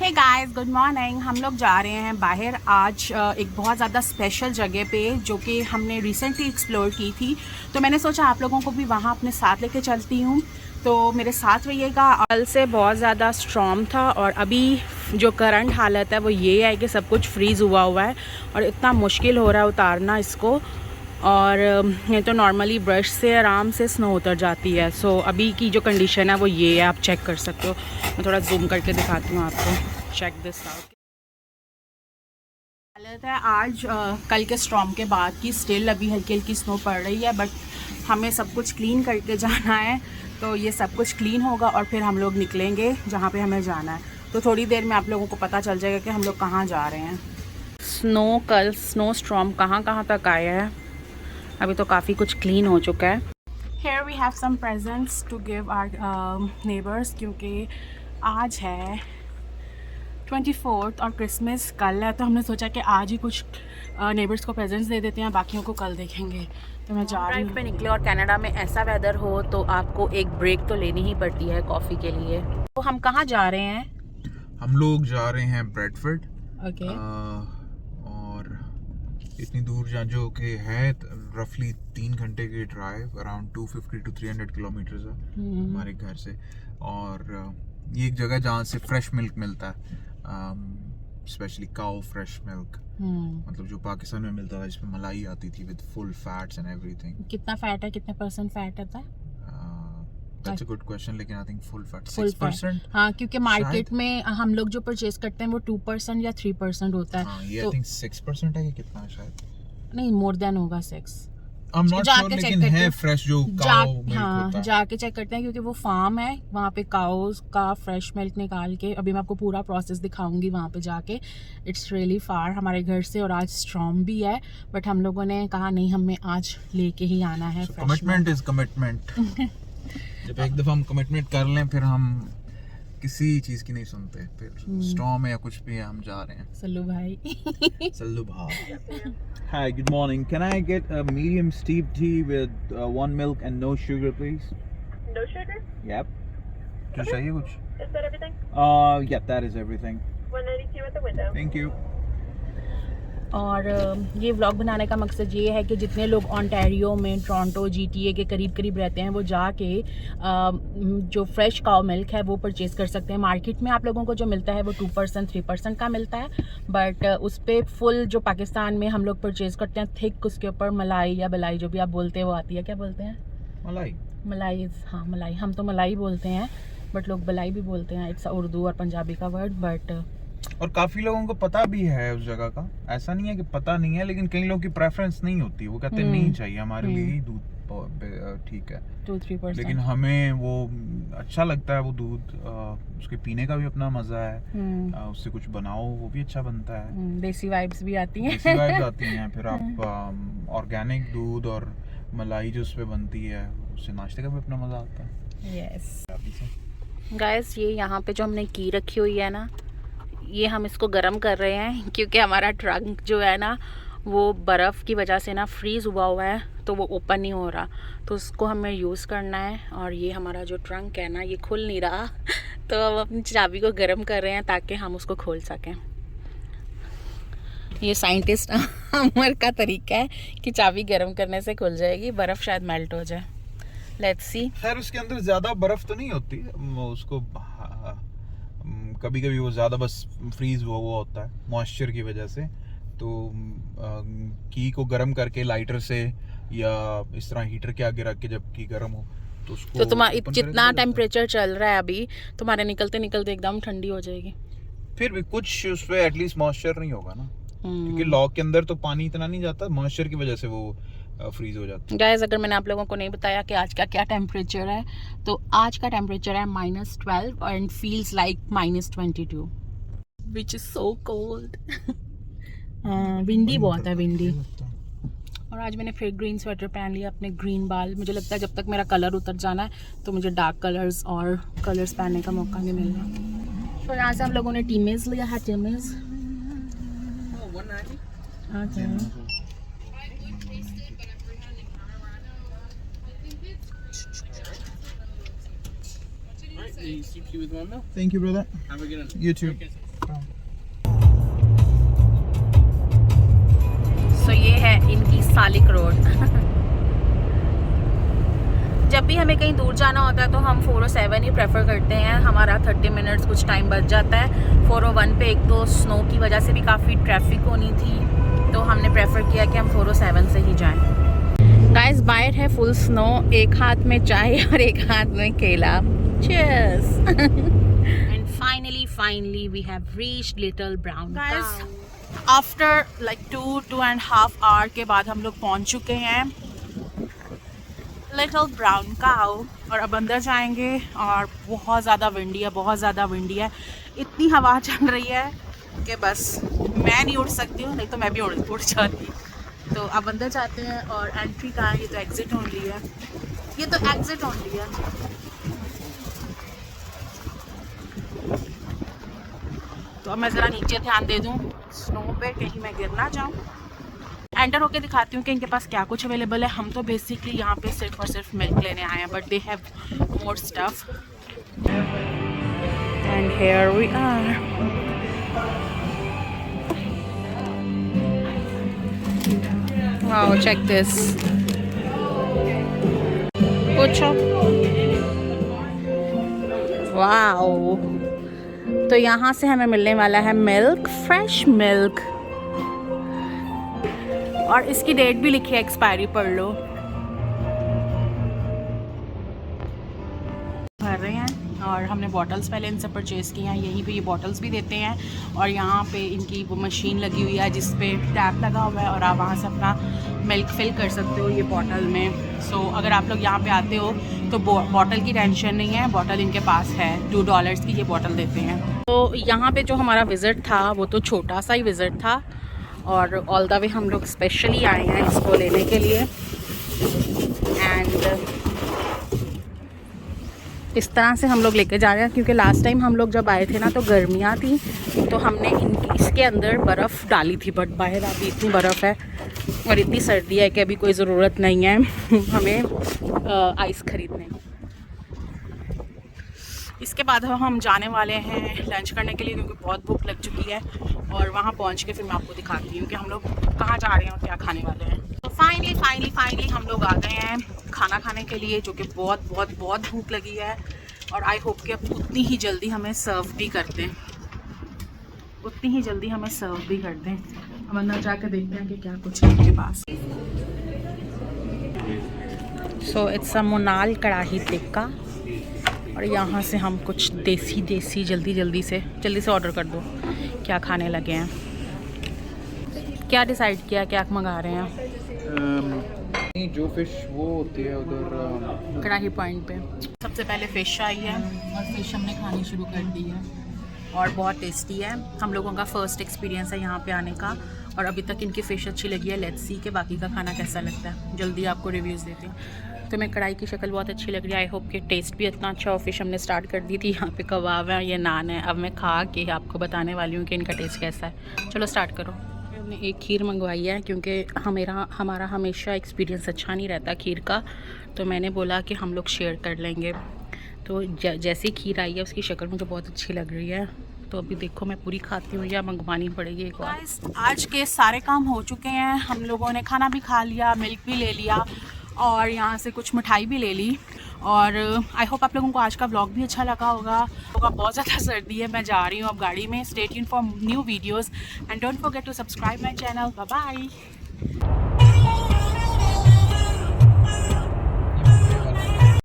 Hey guys, good morning. हम लोग जा रहे हैं बाहर आज एक बहुत ज़्यादा स्पेशल जगह पे जो कि हमने रिसेंटली एक्सप्लोर की थी। तो मैंने सोचा आप लोगों को भी वहाँ अपने साथ लेके चलती हूँ, तो मेरे साथ रहिएगा। कल से बहुत ज़्यादा स्ट्रॉन्ग था और अभी जो करंट हालत है वो ये है कि सब कुछ फ्रीज़ हुआ है और इतना मुश्किल हो रहा है उतारना इसको। और ये तो नॉर्मली ब्रश से आराम से स्नो उतर जाती है। सो अभी की जो कंडीशन है वो ये है, आप चेक कर सकते हो। मैं थोड़ा जूम करके दिखाती हूँ आपको। Check this out. हालत है आज कल के स्टॉर्म के बाद की। स्टिल अभी हल्की हल्की स्नो पड़ रही है, बट हमें सब कुछ क्लीन करके जाना है। तो ये सब कुछ क्लीन होगा और फिर हम लोग निकलेंगे जहाँ पे हमें जाना है। तो थोड़ी देर में आप लोगों को पता चल जाएगा कि हम लोग कहाँ जा रहे हैं। कल स्नो स्टॉर्म कहाँ कहाँ तक आया है। अभी तो काफ़ी कुछ क्लीन हो चुका है। Here we have some presents to give our neighbors, क्योंकि आज है 24th और क्रिसमस कल है। तो हमने सोचा कि आज ही कुछ नेबर्स को प्रेजेंट्स दे देते हैं, बाकियों को कल देखेंगे। तो मैं जा रही हूँ। पे निकले और कनाडा में ऐसा वेदर हो तो आपको एक ब्रेक तो लेनी ही पड़ती है कॉफ़ी के लिए। तो हम कहाँ जा रहे हैं? हम लोग जा रहे हैं ब्रेडफोर्ड। ओके। और इतनी दूर जो कि है रफली 3 घंटे की ड्राइव, अराउंड 250 to 300 किलोमीटर है हमारे घर से। और ये एक जगह जहाँ से फ्रेश मिल्क मिलता है, स्पेशली काउ फ्रेश मिल्क। मतलब जो पाकिस्तान में मिलता था जिसमें मलाई आती थी with full fats and everything. कितना फैट है, कितने % फैट होता है? That's a good question, लेकिन आई थिंक फुल फैट 6%। हाँ, क्योंकि मार्केट में हम लोग जो परचेज करते हैं वो 2% या 3% होता है। हाँ, ये आई थिंक 6% है कि कितना है शायद। नहीं, मोर देन होगा 6। I'm not sure, लेकिन है फ्रेश जो काउ मिल्क होता है। जाके चेक करते हैं क्योंकि वो फार्म है वहाँ पे, काउस का फ्रेश मिल्क निकाल के। अभी मैं आपको पूरा प्रोसेस दिखाऊंगी वहाँ पे जाके। इट्स रियली फार हमारे घर से, और आज स्ट्रॉन्ग भी है, बट हम लोगों ने कहा नहीं, हमें आज लेके ही आना है। Commitment is commitment. जब एक दफा हम कमिटमेंट कर लें फिर हम किसी चीज की नहीं सुनते। फिर स्टॉर्म है या कुछ भी है, हम जा रहे हैं। सल्लू भाई। सल्लू भाई। Hi, good morning. Can I get a medium steep tea with 1 milk and no sugar, please? No sugar? Yep. जो चाहिए कुछ? Is that everything? Yeah, that is everything. 192 at the window. Thank you. और ये vlog बनाने का मकसद ये है कि जितने लोग ओंटारियो में, टोरंटो, GTA के करीब करीब रहते हैं, वो जाके जो फ्रेश काउ मिल्क है वो परचेज़ कर सकते हैं। मार्केट में आप लोगों को जो मिलता है वो 2% 3% का मिलता है, बट उस पर फुल जो पाकिस्तान में हम लोग परचेज़ करते हैं थिक, उसके ऊपर मलाई या बलाई जो भी आप बोलते हैं वो आती है। क्या बोलते हैं? मलाई। हाँ, मलाई। हम तो मलाई बोलते हैं, बट लोग बलाई भी बोलते हैं। इट्स उर्दू और पंजाबी का वर्ड। बट और काफी लोगों को पता भी है उस जगह का। ऐसा नहीं है कि पता नहीं है, लेकिन कई लोगों की प्रेफरेंस नहीं होती। वो कहते हैं नहीं चाहिए, हमारे लिए ही दूध ठीक है, 2-3%। लेकिन हमें वो अच्छा लगता है वो दूध। उसके पीने का भी अपना मजा है। उससे कुछ बनाओ वो भी अच्छा बनता है। देसी वाइब्स भी आती हैं। देसी वाइब्स आती हैं। फिर आप ऑर्गेनिक दूध और मलाई जो उस पे बनती है, उससे नाश्ते का भी अपना मजा आता है। यस गाइस, ये यहाँ पे जो हमने की रखी हुई है ना, ये हम इसको गर्म कर रहे हैं क्योंकि हमारा ट्रंक जो है ना वो बर्फ़ की वजह से ना फ्रीज़ हुआ है, तो वो ओपन नहीं हो रहा। तो उसको हमें यूज़ करना है। और ये हमारा जो ट्रंक है ना, ये खुल नहीं रहा। तो अब अपनी चाबी को गर्म कर रहे हैं ताकि हम उसको खोल सकें। ये साइंटिस्ट अमर का तरीका है कि चाबी गर्म करने से खुल जाएगी, बर्फ़ शायद मेल्ट हो जाए। Let's see. खैर उसके अंदर ज़्यादा बर्फ़ तो नहीं होती, उसको कभी कभी वो ज़्यादा बस फ्रीज हुआ होता है मॉइस्चर की वजह से। तो की को गर्म करके लाइटर से या इस तरह हीटर के आगे रख के जब की गर्म हो तो उसको, तो तुम्हारा जितना टेम्परेचर चल रहा है अभी, तुम्हारे निकलते निकलते एकदम ठंडी हो जाएगी। फिर भी कुछ उस पर एटलीस्ट मॉइस्चर नहीं होगा ना, क्योंकि लॉक के अंदर तो पानी इतना नहीं जाता, मॉइस्चर की वजह से वो फ्रीज हो जाता है। गाइस, अगर मैंने आप लोगों को नहीं बताया कि आज का क्या टेम्परेचर है, तो आज का टेम्परेचर है -12 and feels like -22, which is so cold. Windy बहुत है, विंडी। और आज मैंने फिर ग्रीन स्वेटर पहन लिया, अपने ग्रीन बाल। मुझे लगता है जब तक मेरा कलर उतर जाना है तो मुझे डार्क कलर्स और कलर्स पहनने का मौका नहीं मिलना। तो यहाँ से हम लोगों ने टीमेज लिया है। टीमेज Thank you, brother. Have a good one. You too. सकता हूँ। सो ये है इनकी सालिक रोड। जब भी हमें कहीं दूर जाना होता है तो हम 407 ही प्रेफर करते हैं। हमारा 30 मिनट्स कुछ टाइम बच जाता है। 401 पे एक तो स्नो की वजह से भी काफ़ी ट्रैफिक होनी थी, तो हमने प्रेफर किया कि हम 407 से ही जाएं। गाइस बाहर है फुल स्नो, एक हाथ में चाय और एक हाथ में केला। Cheers. And finally we have reached little brown guys. After like 2.5 hour के बाद हम लोग पहुंच चुके हैं लिटिल ब्राउन काऊ, और अब अंदर जाएंगे। और बहुत ज़्यादा विंडी है, इतनी हवा चल रही है कि बस मैं नहीं उड़ सकती हूँ, नहीं तो मैं भी उड़ जाती। तो अब अंदर जाते हैं। और एंट्री कहाँ है? ये तो एग्ज़िट ओनली है, तो अब मैं ज़रा नीचे ध्यान दे दूँ स्नो पे, कहीं मैं गिर ना जाऊँ। एंटर होके दिखाती हूँ कि इनके पास क्या कुछ अवेलेबल है। हम तो बेसिकली यहाँ पे सिर्फ और सिर्फ मिल्क लेने आए हैं, but they have more stuff. And here we are. Wow, check this. पूछो। वाओ, तो यहाँ से हमें मिलने वाला है मिल्क, फ्रेश मिल्क, और इसकी डेट भी लिखी है, एक्सपायरी पढ़ लो। भर रहे हैं और हमने बॉटल्स पहले इनसे परचेज़ की हैं। यहीं पे ये बॉटल्स भी देते हैं, और यहाँ पे इनकी वो मशीन लगी हुई है जिस पे टैप लगा हुआ है, और आप वहाँ से अपना मिल्क फिल कर सकते हो ये बॉटल में। सो अगर आप लोग यहाँ पे आते हो तो बॉटल की टेंशन नहीं है, बॉटल इनके पास है। $2 की ये बॉटल देते हैं। तो यहाँ पे जो हमारा विज़िट था वो तो छोटा सा ही विज़िट था, और ऑल द वे हम लोग स्पेशली आए हैं इसको लेने के लिए। एंड इस तरह से हम लोग लेके जा रहे हैं, क्योंकि लास्ट टाइम हम लोग जब आए थे ना तो गर्मियाँ थी, तो हमने इसके अंदर बर्फ़ डाली थी, बट बाहर अभी इतनी बर्फ़ है और इतनी सर्दी है कि अभी कोई ज़रूरत नहीं है हमें आइस खरीदने। इसके बाद हम जाने वाले हैं लंच करने के लिए, क्योंकि बहुत भूख लग चुकी है, और वहाँ पहुँच के फिर मैं आपको दिखाती हूँ कि हम लोग कहाँ जा रहे हैं और क्या खाने वाले हैं। तो फाइनली हम लोग आ गए हैं खाना खाने के लिए, जो कि बहुत भूख लगी है, और आई होप कि अब उतनी ही जल्दी हमें सर्व भी कर दें। अब अंदर जाकर देखते हैं कि क्या कुछ है उनके पास। सो इट्स अ मोनाल कढ़ाई टिक्का, और यहाँ से हम कुछ देसी जल्दी से ऑर्डर कर दो। क्या खाने लगे हैं? क्या डिसाइड किया, क्या मंगा रहे हैं? जो फिश वो होती है उधर कढ़ाई पॉइंट पे सबसे पहले फ़िश आई है, और फ़िश हमने खानी शुरू कर दी है, और बहुत टेस्टी है। हम लोगों का फ़र्स्ट एक्सपीरियंस है यहाँ पे आने का, और अभी तक इनकी फ़िश अच्छी लगी है। लेट्स सी कि बाकी का खाना कैसा लगता है, जल्दी आपको रिव्यूज़ देती हूँ। तो मैं कढ़ाई की शक्ल बहुत अच्छी लग रही है, आई होप कि टेस्ट भी इतना अच्छा हो। फ़िश हमने स्टार्ट कर दी थी, यहाँ पे कबाब है, ये नान है। अब मैं खा के आपको बताने वाली हूँ कि इनका टेस्ट कैसा है। चलो स्टार्ट करो। हमने एक खीर मंगवाई है, क्योंकि हमारा हमेशा एक्सपीरियंस अच्छा नहीं रहता खीर का, तो मैंने बोला कि हम लोग शेयर कर लेंगे। तो जैसी खीर आई है उसकी शक्ल मुझे बहुत अच्छी लग रही है, तो अभी देखो मैं पूरी खाती हूँ या मंगवानी पड़ेगी एक बार। आज के सारे काम हो चुके हैं, हम लोगों ने खाना भी खा लिया, मिल्क भी ले लिया, और यहाँ से कुछ मिठाई भी ले ली। और आई होप आप लोगों को आज का व्लॉग भी अच्छा लगा होगा। बहुत ज़्यादा सर्दी है, मैं जा रही हूँ अब गाड़ी में। Stay tuned for new videos and don't forget to subscribe my channel. Bye bye.